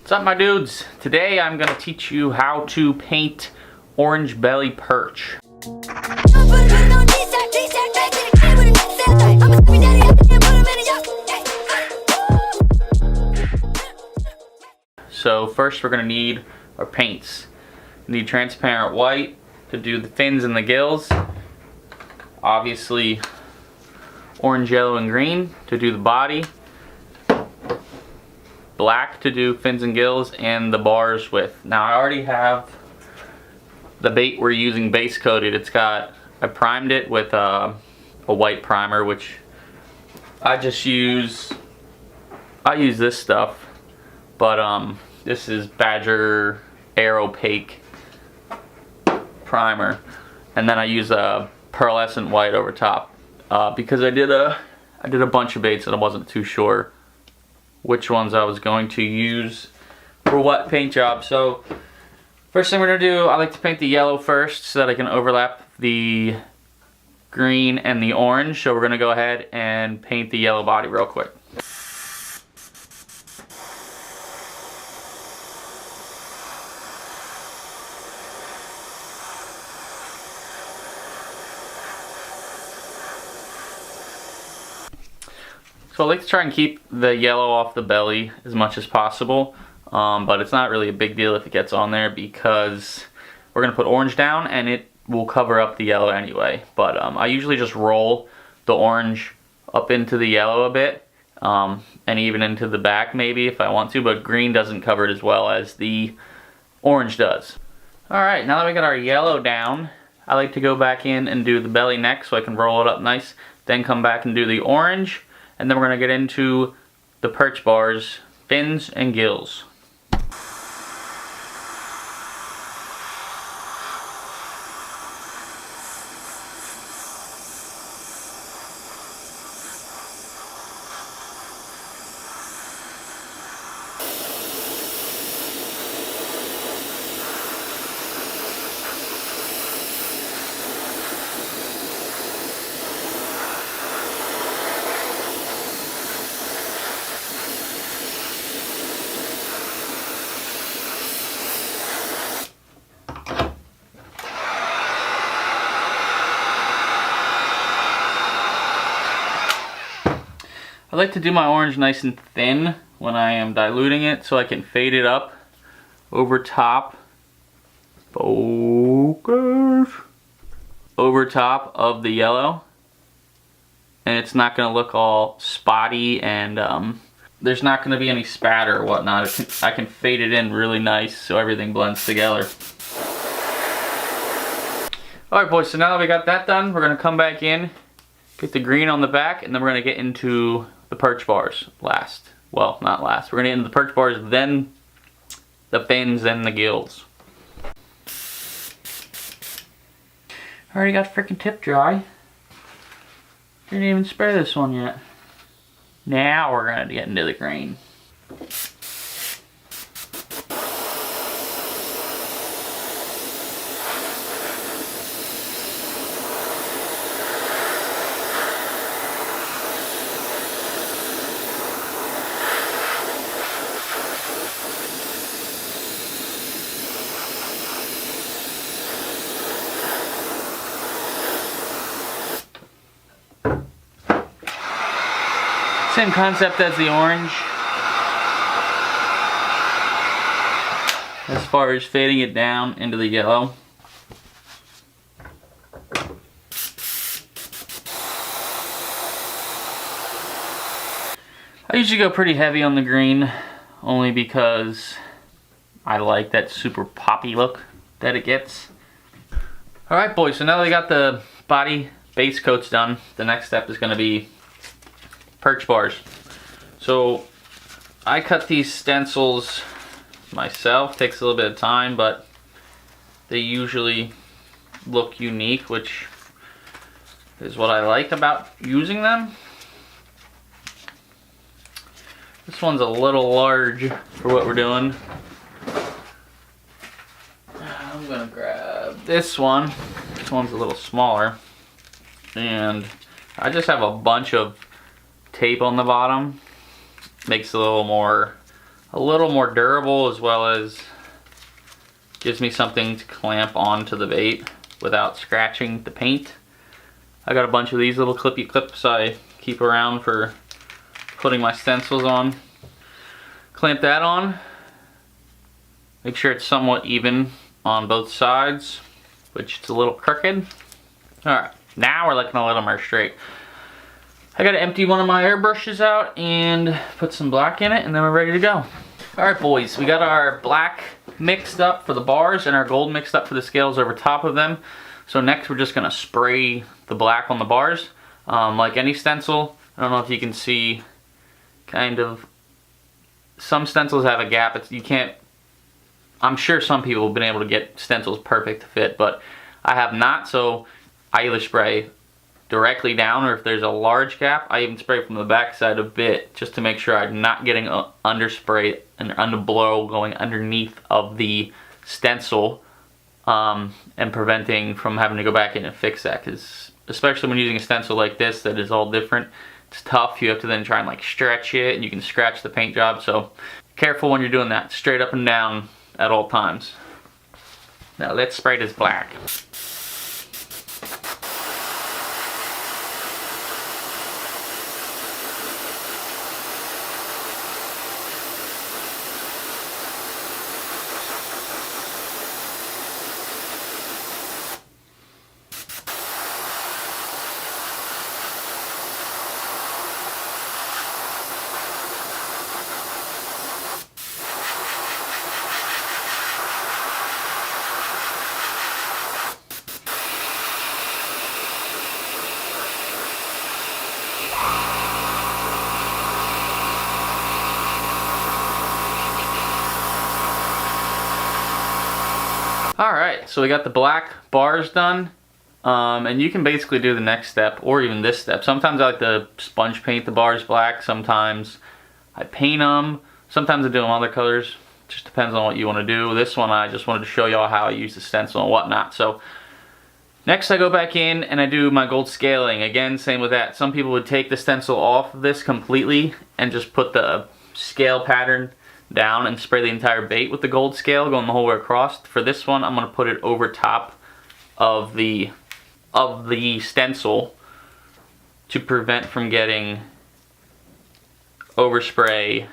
What's up, my dudes? Today I'm going to teach you how to paint orange belly perch. So first we're going to need our paints. We need transparent white to do the fins and the gills. Obviously orange, yellow, and green to do the body. Black to do fins and gills and the bars with. Now I already have the bait we're using base coated. I primed it with a white primer, which I use this stuff, but this is Badger Air Opaque primer, and then I use a pearlescent white over top because I did a bunch of baits and I wasn't too sure which ones I was going to use for what paint job. So first thing we're gonna do, I like to paint the yellow first so that I can overlap the green and the orange. So we're gonna go ahead and paint the yellow body real quick. So I like to try and keep the yellow off the belly as much as possible, but it's not really a big deal if it gets on there because we're going to put orange down and it will cover up the yellow anyway. But I usually just roll the orange up into the yellow a bit, and even into the back maybe if I want to, but green doesn't cover it as well as the orange does. Alright, now that we got our yellow down, I like to go back in and do the belly next so I can roll it up nice, then come back and do the orange. And then we're going to get into the perch bars, fins, and gills. I like to do my orange nice and thin when I am diluting it so I can fade it up over top. Focus. Over top of the yellow. And it's not going to look all spotty and there's not going to be any spatter or whatnot. I can fade it in really nice so everything blends together. Alright boys, so now that we got that done, we're going to come back in, get the green on the back, and then we're going to get into the perch bars last. Well, not last. We're going to get into the perch bars, then the fins, and the gills. Already got freaking tip dry. Didn't even spray this one yet. Now we're going to get into the green. Same concept as the orange as far as fading it down into the yellow. I usually go pretty heavy on the green only because I like that super poppy look that it gets. Alright boys, so now that we got the body base coats done, the next step is going to be perch bars. So I cut these stencils myself. Takes a little bit of time, but they usually look unique, which is what I like about using them. This one's a little large for what we're doing. I'm gonna grab this one. This one's a little smaller. And I just have a bunch of tape on the bottom. Makes it a little more a little more durable, as well as gives me something to clamp onto the bait without scratching the paint. I got a bunch of these little clippy clips I keep around for putting my stencils on. Clamp that on. Make sure it's somewhat even on both sides, which it's a little crooked. Alright, now we're looking a little more straight. I gotta empty one of my airbrushes out and put some black in it, and then we're ready to go. Alright boys, we got our black mixed up for the bars and our gold mixed up for the scales over top of them. So next we're just gonna spray the black on the bars. Like any stencil, I don't know if you can see, kind of, some stencils have a gap. You can't, I'm sure some people have been able to get stencils perfect to fit, but I have not, so I either spray directly down, or if there's a large gap, I even spray from the back side a bit, just to make sure I'm not getting underspray and underblow going underneath of the stencil, and preventing from having to go back in and fix that, because especially when using a stencil like this that is all different, it's tough. You have to then try and like stretch it, and you can scratch the paint job, so careful when you're doing that. Straight up and down at all times. Now let's spray this black. Alright, so we got the black bars done, and you can basically do the next step, or even this step. Sometimes I like to sponge paint the bars black, sometimes I paint them, sometimes I do them other colors, just depends on what you want to do. This one I just wanted to show y'all how I use the stencil and whatnot. So next I go back in and I do my gold scaling. Again, same with that. Some people would take the stencil off of this completely and just put the scale pattern down and spray the entire bait with the gold scale going the whole way across. For this one, I'm going to put it over top of the stencil to prevent from getting overspray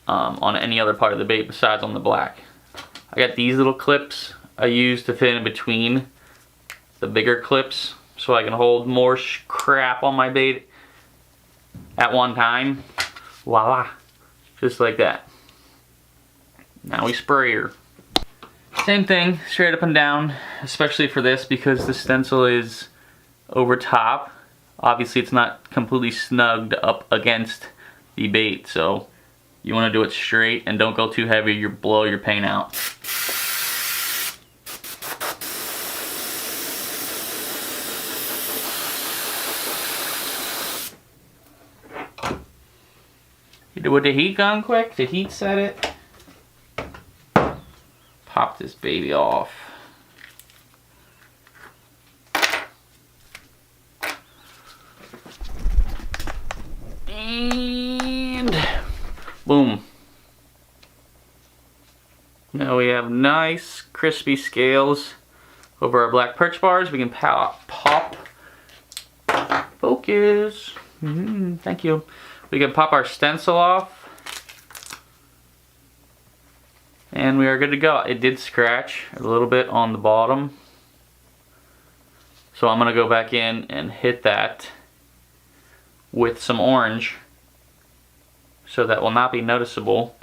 on any other part of the bait besides on the black. I got these little clips I use to fit in between the bigger clips so I can hold more crap on my bait at one time. Voila, just like that. Now we spray her. Same thing, straight up and down, especially for this because the stencil is over top. Obviously it's not completely snugged up against the bait, so you want to do it straight and don't go too heavy, you blow your paint out. Would the heat gone quick? Did heat set it? Pop this baby off. And boom. Now we have nice crispy scales over our black perch bars. We can pop. Focus. Thank you. We can pop our stencil off. And we are good to go. It did scratch a little bit on the bottom. So I'm going to go back in and hit that with some orange so that will not be noticeable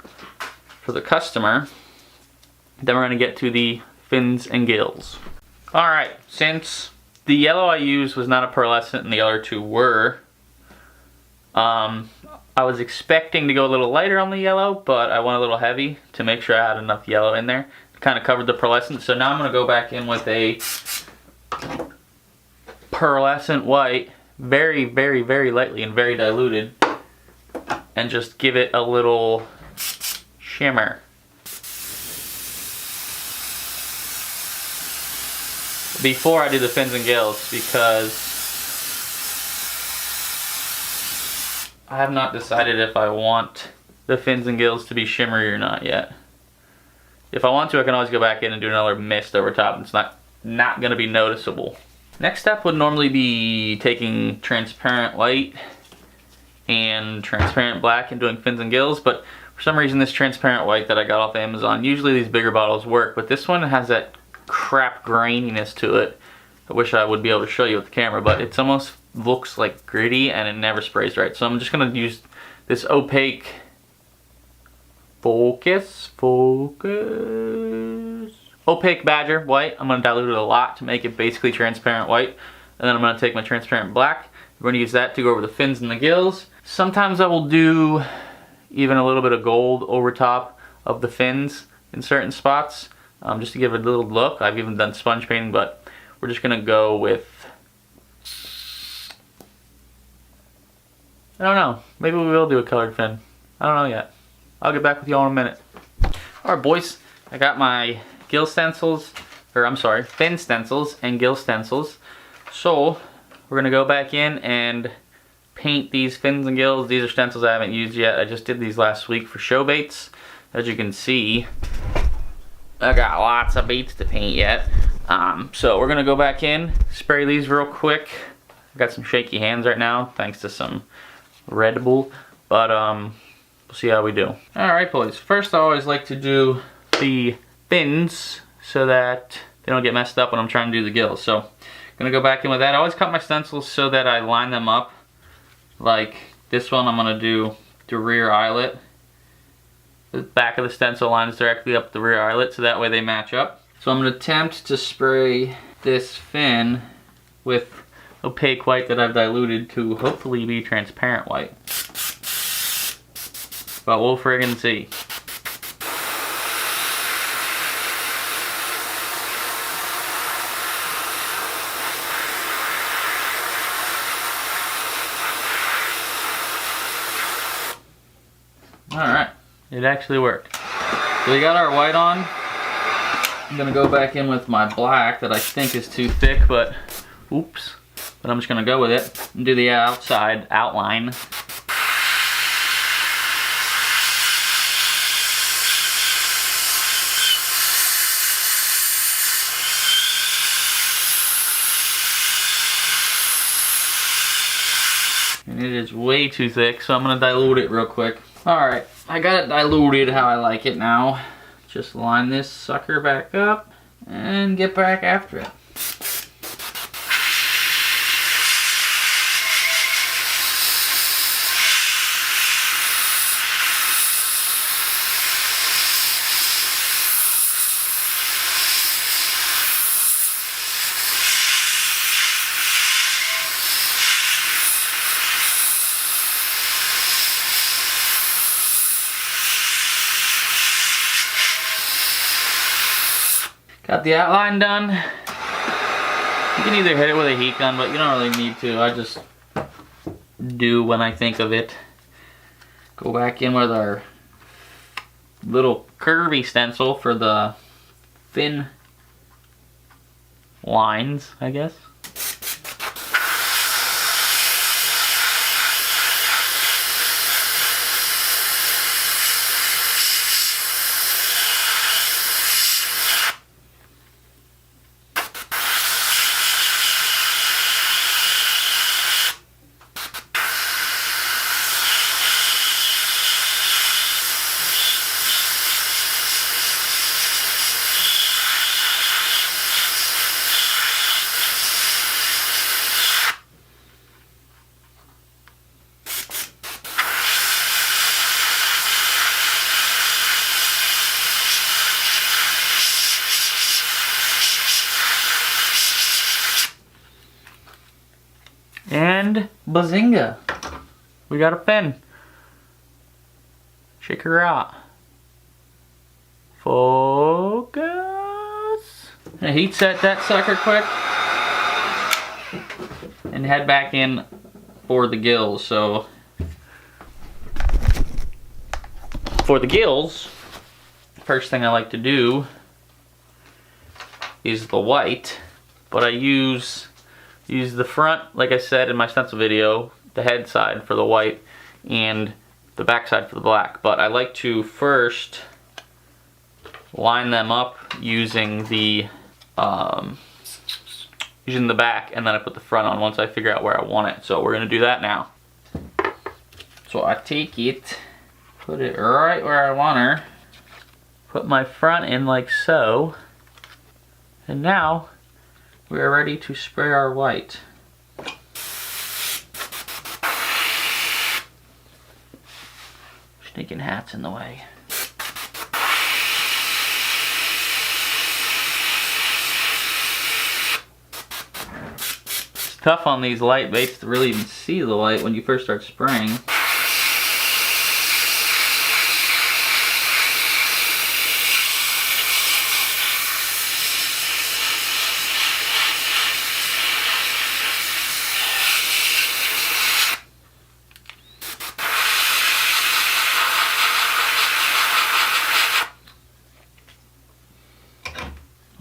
for the customer. Then we're going to get to the fins and gills. Alright, since the yellow I used was not a pearlescent and the other two were, I was expecting to go a little lighter on the yellow, but I went a little heavy to make sure I had enough yellow in there to kind of cover the pearlescent. So now I'm going to go back in with a pearlescent white, very, very, very lightly and very diluted, and just give it a little shimmer. Before I do the fins and gills, because I have not decided if I want the fins and gills to be shimmery or not yet. If I want to, I can always go back in and do another mist over top. It's not going to be noticeable. Next step would normally be taking transparent white and transparent black and doing fins and gills, but for some reason this transparent white that I got off Amazon, usually these bigger bottles work, but this one has that crap graininess to it. I wish I would be able to show you with the camera, but it's almost looks like gritty and it never sprays right. So I'm just going to use this opaque opaque Badger white. I'm going to dilute it a lot to make it basically transparent white, and then I'm going to take my transparent black. We're going to use that to go over the fins and the gills. Sometimes I will do even a little bit of gold over top of the fins in certain spots, just to give it a little look. I've even done sponge painting, but we're just going to go with, I don't know, maybe we will do a colored fin. I don't know yet. I'll get back with y'all in a minute. Alright boys, I got my gill stencils, or I'm sorry, fin stencils and gill stencils. So we're gonna go back in and paint these fins and gills. These are stencils I haven't used yet. I just did these last week for show baits. As you can see, I got lots of baits to paint yet. So we're gonna go back in, spray these real quick. I've got some shaky hands right now, thanks to some Red Bull, but we'll see how we do. Alright boys, first I always like to do the fins so that they don't get messed up when I'm trying to do the gills. So I'm gonna go back in with that. I always cut my stencils so that I line them up. Like this one, I'm gonna do the rear eyelet. The back of the stencil lines directly up the rear eyelet, so that way they match up. So I'm gonna attempt to spray this fin with opaque white that I've diluted to hopefully be transparent white. But we'll friggin' see. Alright, it actually worked. So we got our white on. I'm gonna go back in with my black that I think is too thick, but oops. But I'm just gonna go with it and do the outside outline. And it is way too thick, so I'm gonna dilute it real quick. Alright, I got it diluted how I like it now. Just line this sucker back up and get back after it. Got the outline done. You can either hit it with a heat gun, but you don't really need to. I just do when I think of it. Go back in with our little curvy stencil for the fin lines, I guess. And bazinga! We got a fin. Check her out. Focus. And heat set that sucker quick. And head back in for the gills. So for the gills, first thing I like to do is the white, but I use the front, like I said in my stencil video, the head side for the white, and the backside for the black. But I like to first line them up using the back, and then I put the front on once I figure out where I want it. So we're gonna do that now. So I take it, put it right where I want her, put my front in like so, and now we are ready to spray our white. Sneaking hats in the way. It's tough on these light baits to really even see the light when you first start spraying.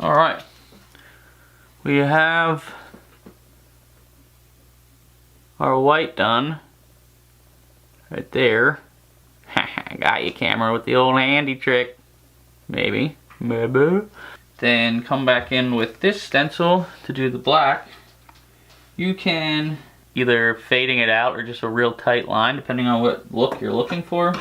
Alright, we have our white done right there. Got your camera with the old handy trick. Maybe. Then come back in with this stencil to do the black. You can either fading it out or just a real tight line depending on what look you're looking for.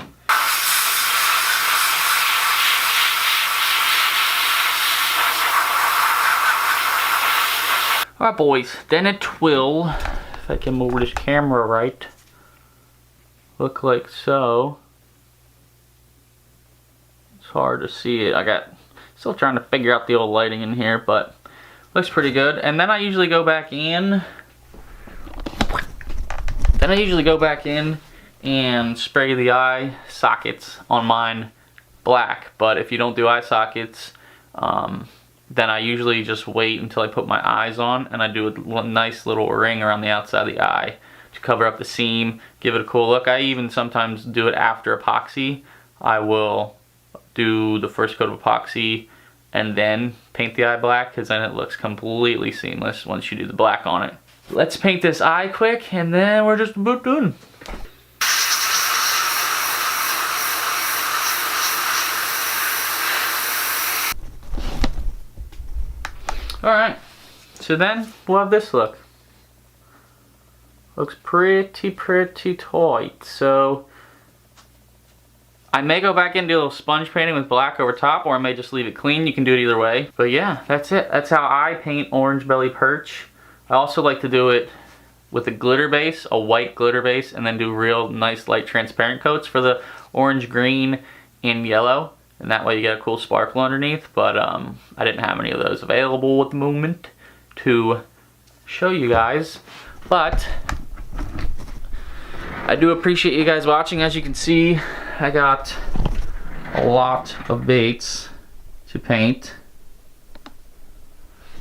Alright boys, then it will, if I can move this camera right, look like so. It's hard to see it. Still trying to figure out the old lighting in here, but looks pretty good. And then I usually go back in. And spray the eye sockets on mine black. But if you don't do eye sockets, then I usually just wait until I put my eyes on, and I do a nice little ring around the outside of the eye to cover up the seam, give it a cool look. I even sometimes do it after epoxy. I will do the first coat of epoxy and then paint the eye black, because then it looks completely seamless once you do the black on it. Let's paint this eye quick, and then we're just about done. Alright, so then we'll have this look. Looks pretty tight. So I may go back and do a little sponge painting with black over top, or I may just leave it clean. You can do it either way. But yeah, that's it. That's how I paint orange belly perch. I also like to do it with a glitter base, a white glitter base, and then do real nice light transparent coats for the orange, green, and yellow. And that way you get a cool sparkle underneath. But I didn't have any of those available at the moment to show you guys. But I do appreciate you guys watching. As you can see, I got a lot of baits to paint.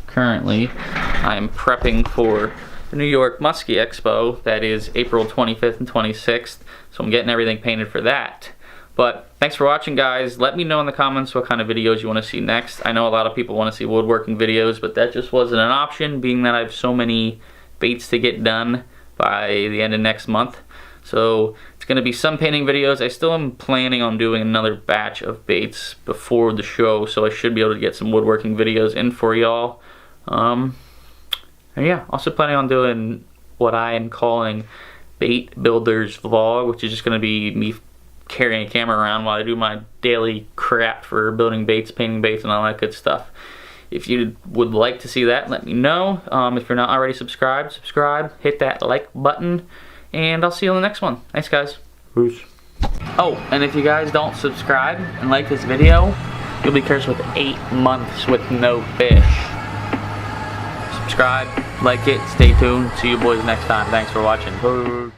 Currently, I am prepping for the New York Muskie Expo. That is April 25th and 26th. So I'm getting everything painted for that. But thanks for watching, guys. Let me know in the comments what kind of videos you want to see next. I know a lot of people want to see woodworking videos, but that just wasn't an option, being that I have so many baits to get done by the end of next month. So it's going to be some painting videos. I still am planning on doing another batch of baits before the show, so I should be able to get some woodworking videos in for y'all. And yeah, also planning on doing what I am calling Bait Builders Vlog, which is just going to be me carrying a camera around while I do my daily crap for building baits, painting baits, and all that good stuff. If you would like to see that, let me know. If you're not already subscribed, subscribe, hit that like button, and I'll see you in the next one. Thanks, guys. Peace. Oh, and if you guys don't subscribe and like this video, you'll be cursed with 8 months with no fish. Subscribe, like it, stay tuned. See you boys next time. Thanks for watching. Peace.